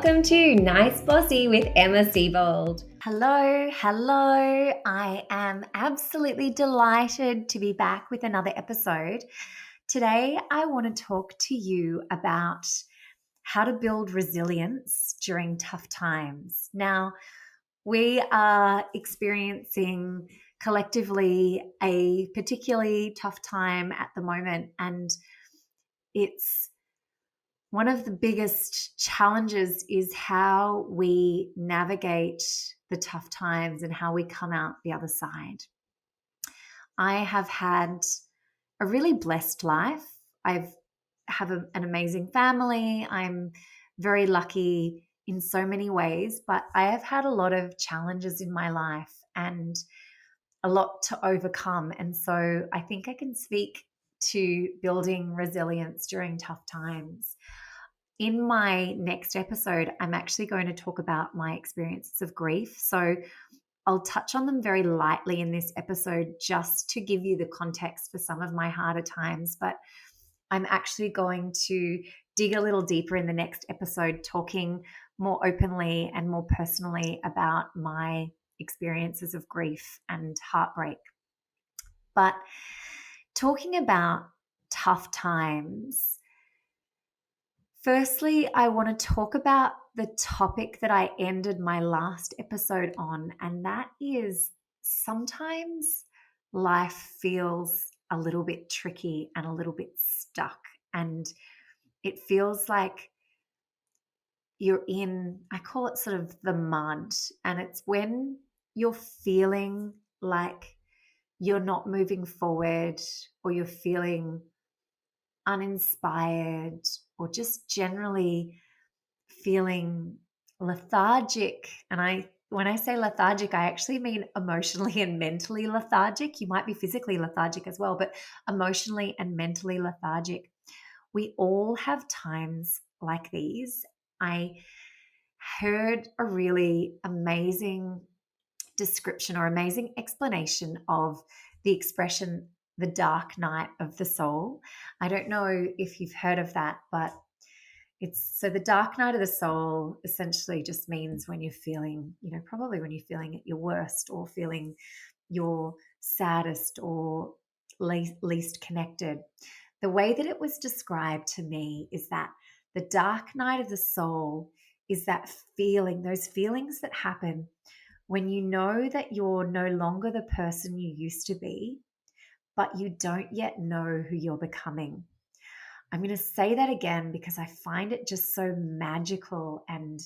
welcome to Nice Bossy with Emma Siebold. Hello. I am absolutely delighted to be back with another episode. Today, I want to talk to you about how to build resilience during tough times. Now, we are experiencing collectively a particularly tough time at the moment, and it's one of the biggest challenges is how we navigate the tough times and how we come out the other side. I have had a really blessed life. I have an amazing family. I'm very lucky in so many ways, but I have had a lot of challenges in my life and a lot to overcome. And so I think I can speak to building resilience during tough times. In my next episode, I'm actually going to talk about my experiences of grief. So I'll touch on them very lightly in this episode just to give you the context for some of my harder times. But I'm actually going to dig a little deeper in the next episode, talking more openly and more personally about my experiences of grief and heartbreak. But talking about tough times, firstly, I want to talk about the topic that I ended my last episode on, and that is sometimes life feels a little bit tricky and a little bit stuck, and it feels like you're in, I call it sort of the mud, and it's when you're feeling like you're not moving forward or you're feeling uninspired or just generally feeling lethargic. And when I say lethargic, I actually mean emotionally and mentally lethargic. You might be physically lethargic as well, but emotionally and mentally lethargic. We all have times like these. I heard a really amazing description or amazing explanation of the expression the dark night of the soul. I don't know if you've heard of that, but so the dark night of the soul essentially just means when you're feeling, probably when you're feeling at your worst or feeling your saddest or least connected. The way that it was described to me is that the dark night of the soul is that feeling, those feelings that happen when you know that you're no longer the person you used to be, but you don't yet know who you're becoming. I'm going to say that again because I find it just so magical, and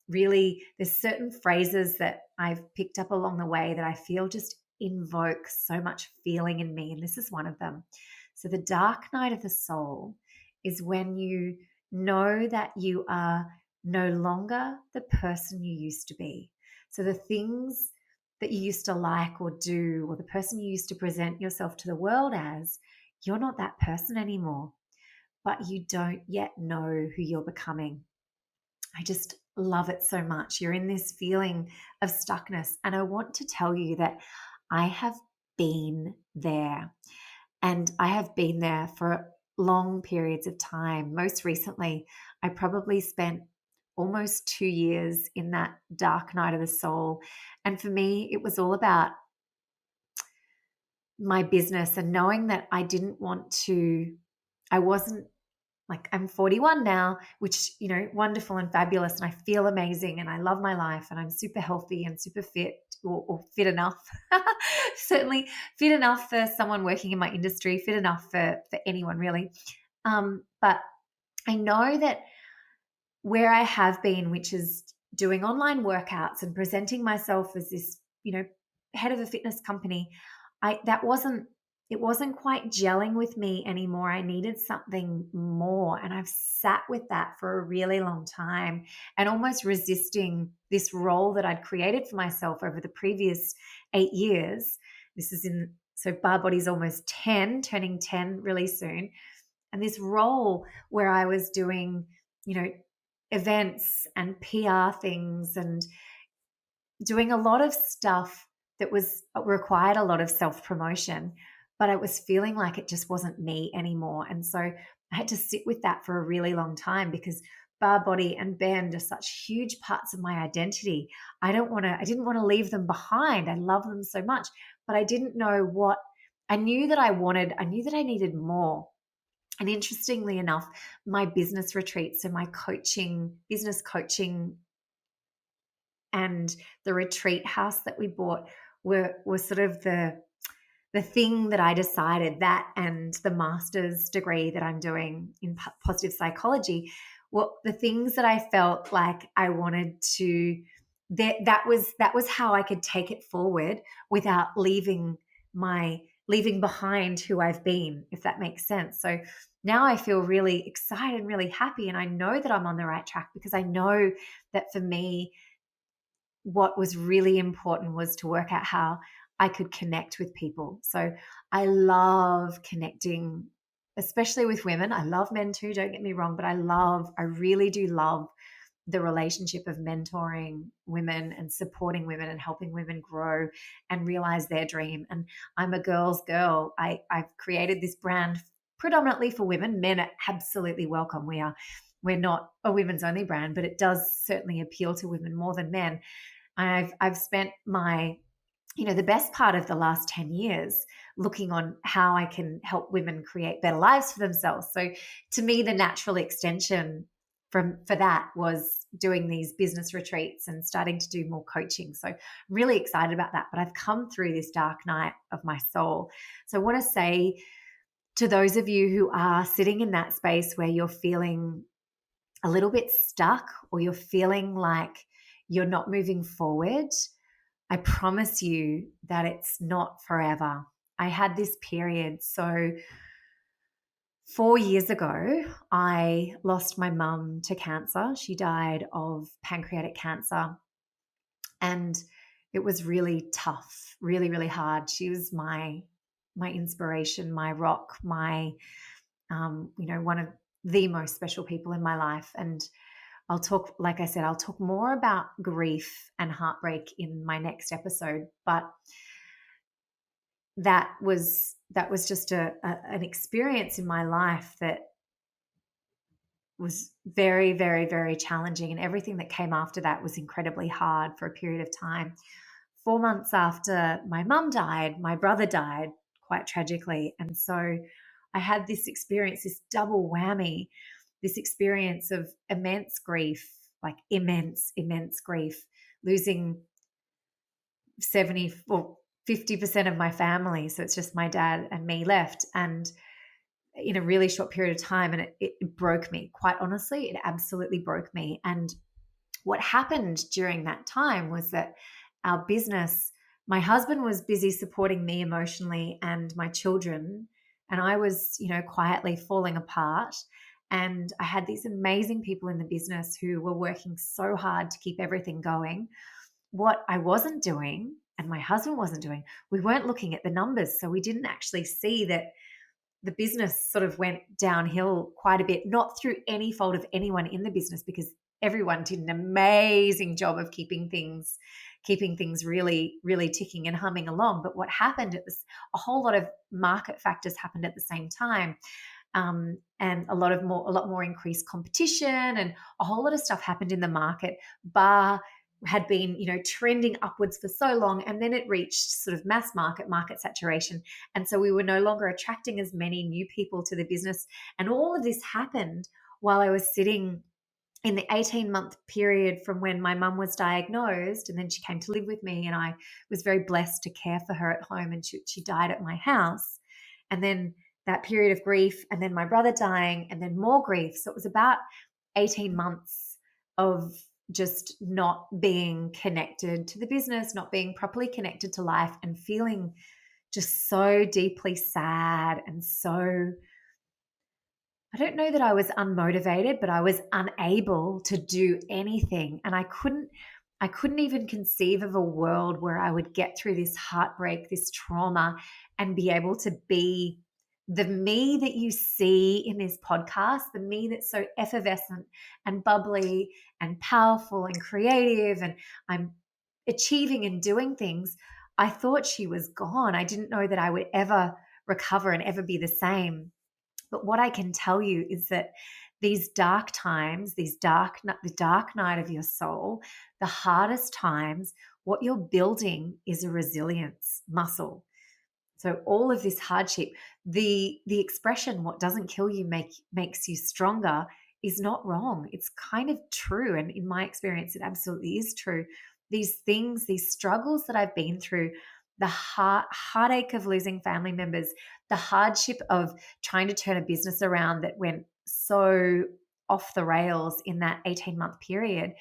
really there's certain phrases that I've picked up along the way that I feel just invoke so much feeling in me, and this is one of them. So the dark night of the soul is when you know that you are no longer the person you used to be. So the things that you used to like or do, or the person you used to present yourself to the world as, you're not that person anymore, but you don't yet know who you're becoming. I just love it so much. You're in this feeling of stuckness. And I want to tell you that I have been there, and I have been there for long periods of time. Most recently, I probably spent almost 2 years in that dark night of the soul. And for me, it was all about my business and knowing that I wasn't, like, I'm 41 now, which, wonderful and fabulous. And I feel amazing and I love my life and I'm super healthy and super fit, or fit enough. Certainly fit enough for someone working in my industry, fit enough for anyone really. But I know that where I have been, which is doing online workouts and presenting myself as this, head of a fitness company, it wasn't quite gelling with me anymore. I needed something more. And I've sat with that for a really long time and almost resisting this role that I'd created for myself over the previous 8 years. So Bar Body's almost 10, turning 10 really soon. And this role where I was doing, events and PR things and doing a lot of stuff that required a lot of self-promotion, but I was feeling like it just wasn't me anymore. And so I had to sit with that for a really long time, because bar body and bend are such huge parts of my identity. I didn't want to leave them behind. I love them so much, but I didn't know what I knew that I wanted. I knew that I needed more. And interestingly enough, my business retreats and my business coaching and the retreat house that we bought were sort of the thing that I decided, that and the master's degree that I'm doing in positive psychology, well, the things that I felt like I wanted to, that was how I could take it forward without leaving behind who I've been, if that makes sense. So now I feel really excited and really happy, and I know that I'm on the right track, because I know that for me, what was really important was to work out how I could connect with people. So I love connecting, especially with women. I love men too, don't get me wrong, but I really do love the relationship of mentoring women and supporting women and helping women grow and realize their dream. And I'm a girl's girl. I've created this brand predominantly for women. Men are absolutely welcome. We're not a women's only brand, but it does certainly appeal to women more than men. I've spent the best part of the last 10 years looking on how I can help women create better lives for themselves. So to me, the natural extension for that was doing these business retreats and starting to do more coaching. So I'm really excited about that. But I've come through this dark night of my soul. So I want to say to those of you who are sitting in that space where you're feeling a little bit stuck, or you're feeling like you're not moving forward, I promise you that it's not forever. I had this period. So 4 years ago, I lost my mum to cancer. She died of pancreatic cancer. And it was really tough, really, really hard. She was my inspiration, my rock, my, one of the most special people in my life. And like I said, I'll talk more about grief and heartbreak in my next episode. But that was just an experience in my life that was very, very, very challenging. And everything that came after that was incredibly hard for a period of time. 4 months after my mum died, my brother died quite tragically. And so I had this experience, this double whammy, this experience of immense grief, like immense, immense grief, losing 50% of my family. So it's just my dad and me left, and in a really short period of time. And it broke me, quite honestly. It absolutely broke me. And what happened during that time was that our business, my husband was busy supporting me emotionally and my children, and I was, quietly falling apart. And I had these amazing people in the business who were working so hard to keep everything going. What I wasn't doing, and my husband wasn't doing, we weren't looking at the numbers. So we didn't actually see that the business sort of went downhill quite a bit, not through any fault of anyone in the business, because everyone did an amazing job of keeping things really, really ticking and humming along. But what happened, a whole lot of market factors happened at the same time. And a lot more increased competition, and a whole lot of stuff happened in the market. Bar had been, trending upwards for so long, and then it reached sort of mass market saturation. And so we were no longer attracting as many new people to the business. And all of this happened while I was sitting in the 18-month period from when my mum was diagnosed, and then she came to live with me, and I was very blessed to care for her at home, and she died at my house. And then that period of grief, and then my brother dying, and then more grief. So it was about 18 months of just not being connected to the business, not being properly connected to life, and feeling just so deeply sad. And so I don't know that I was unmotivated, but I was unable to do anything. And I couldn't even conceive of a world where I would get through this heartbreak, this trauma, and be able to be the me that you see in this podcast, the me that's so effervescent and bubbly and powerful and creative, and I'm achieving and doing things. I thought she was gone. I didn't know that I would ever recover and ever be the same. But what I can tell you is that these dark times, the dark night of your soul, the hardest times, what you're building is a resilience muscle. So all of this hardship, the expression "what doesn't kill you makes you stronger" is not wrong. It's kind of true, and in my experience, it absolutely is true. These things, these struggles that I've been through, the heartache of losing family members, the hardship of trying to turn a business around that went so off the rails in that 18-month period,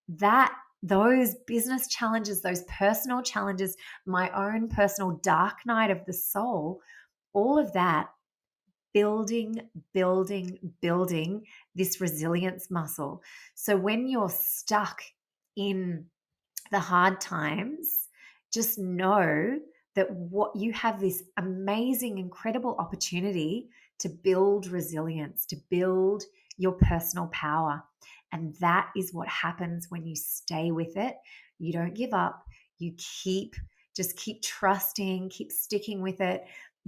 that those business challenges, those personal challenges, my own personal dark night of the soul, all of that building this resilience muscle. So when you're stuck in the hard times, just know that what you have this amazing, incredible opportunity to build resilience, to build your personal power. And that is what happens when you stay with it. You don't give up. You just keep trusting, keep sticking with it,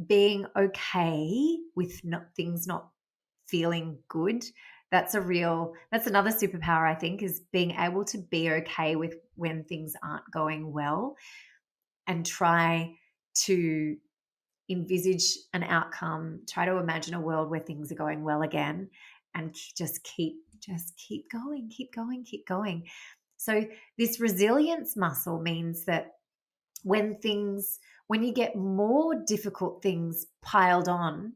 being okay with things not feeling good. That's another superpower, I think, is being able to be okay with when things aren't going well and try to envisage an outcome, try to imagine a world where things are going well again, and just keep going. So this resilience muscle means that when you get more difficult things piled on,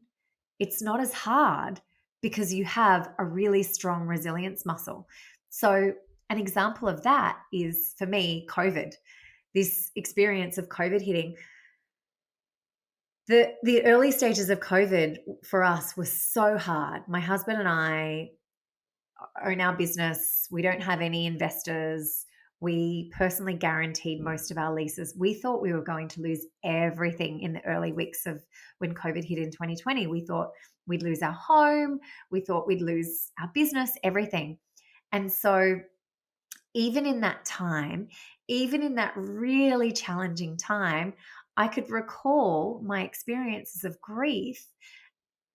it's not as hard because you have a really strong resilience muscle. So an example of that is, for me, COVID. This experience of COVID hitting. The early stages of COVID for us was so hard. My husband and I own our business. We don't have any investors. We personally guaranteed most of our leases. We thought we were going to lose everything in the early weeks of when COVID hit in 2020. We thought we'd lose our home. We thought we'd lose our business, everything. And so even in that time, even in that really challenging time, I could recall my experiences of grief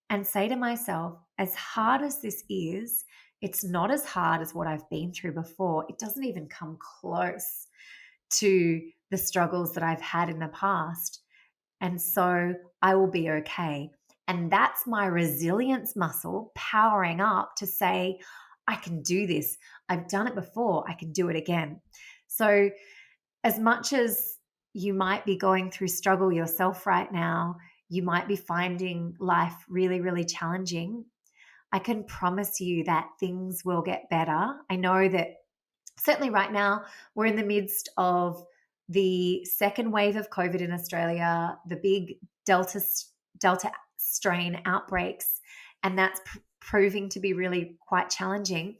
and say to myself, as hard as this is, it's not as hard as what I've been through before. It doesn't even come close to the struggles that I've had in the past. And so I will be okay. And that's my resilience muscle powering up to say, I can do this. I've done it before. I can do it again. So as much as you might be going through struggle yourself right now, you might be finding life really, really challenging, I can promise you that things will get better. I know that certainly right now we're in the midst of the second wave of COVID in Australia, the big Delta strain outbreaks, and that's proving to be really quite challenging.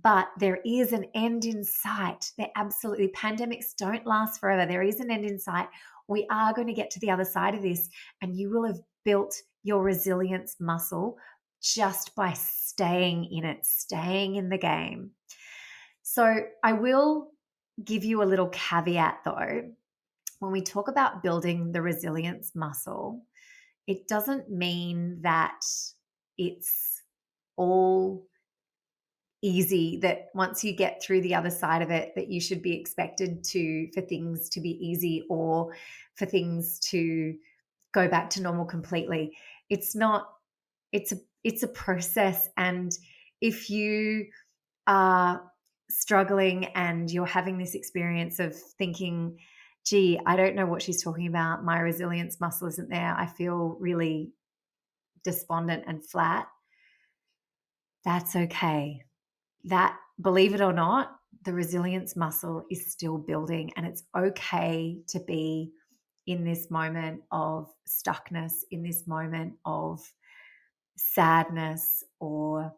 But there is an end in sight. Pandemics don't last forever. There is an end in sight. We are going to get to the other side of this, and you will have built your resilience muscle just by staying in it, staying in the game. So I will give you a little caveat though. When we talk about building the resilience muscle, it doesn't mean that it's all easy, that once you get through the other side of it, that you should be expected for things to be easy or for things to go back to normal completely. It's not. It's a process, and if you are struggling and you're having this experience of thinking, gee, I don't know what she's talking about, my resilience muscle isn't there, I feel really despondent and flat, that's okay. That, believe it or not, the resilience muscle is still building, and it's okay to be in this moment of stuckness, in this moment of sadness, or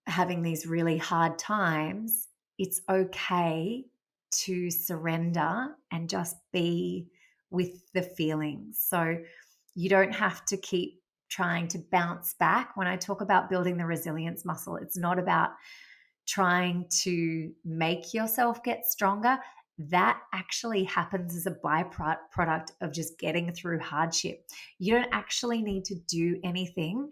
having these really hard times. It's okay to surrender and just be with the feelings. So you don't have to keep trying to bounce back. When I talk about building the resilience muscle, it's not about trying to make yourself get stronger. That actually happens as a byproduct of just getting through hardship. You don't actually need to do anything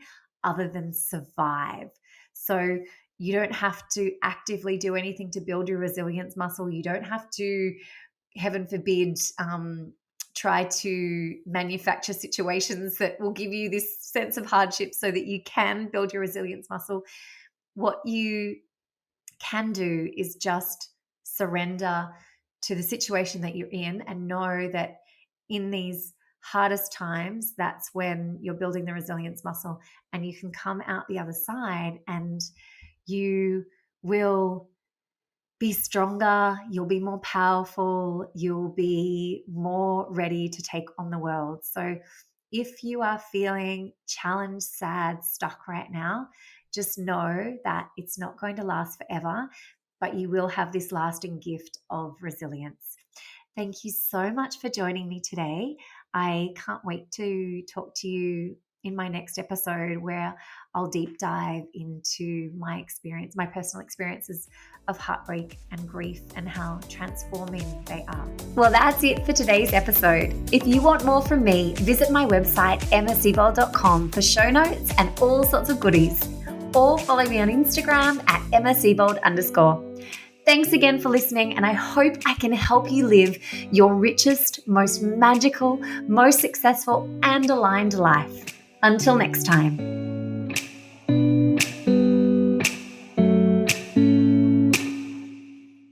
other than survive. So you don't have to actively do anything to build your resilience muscle. You don't have to, heaven forbid, try to manufacture situations that will give you this sense of hardship so that you can build your resilience muscle. What you can do is just surrender to the situation that you're in and know that in these hardest times, that's when you're building the resilience muscle, and you can come out the other side and you will be stronger, you'll be more powerful, you'll be more ready to take on the world. So if you are feeling challenged, sad, stuck right now, just know that it's not going to last forever, but you will have this lasting gift of resilience. Thank you so much for joining me today. I can't wait to talk to you in my next episode, where I'll deep dive into my experience, my personal experiences of heartbreak and grief, and how transforming they are. Well, that's it for today's episode. If you want more from me, visit my website, emmasebold.com, for show notes and all sorts of goodies. Or follow me on Instagram at @emmasebold_. Thanks again for listening, and I hope I can help you live your richest, most magical, most successful, and aligned life. Until next time.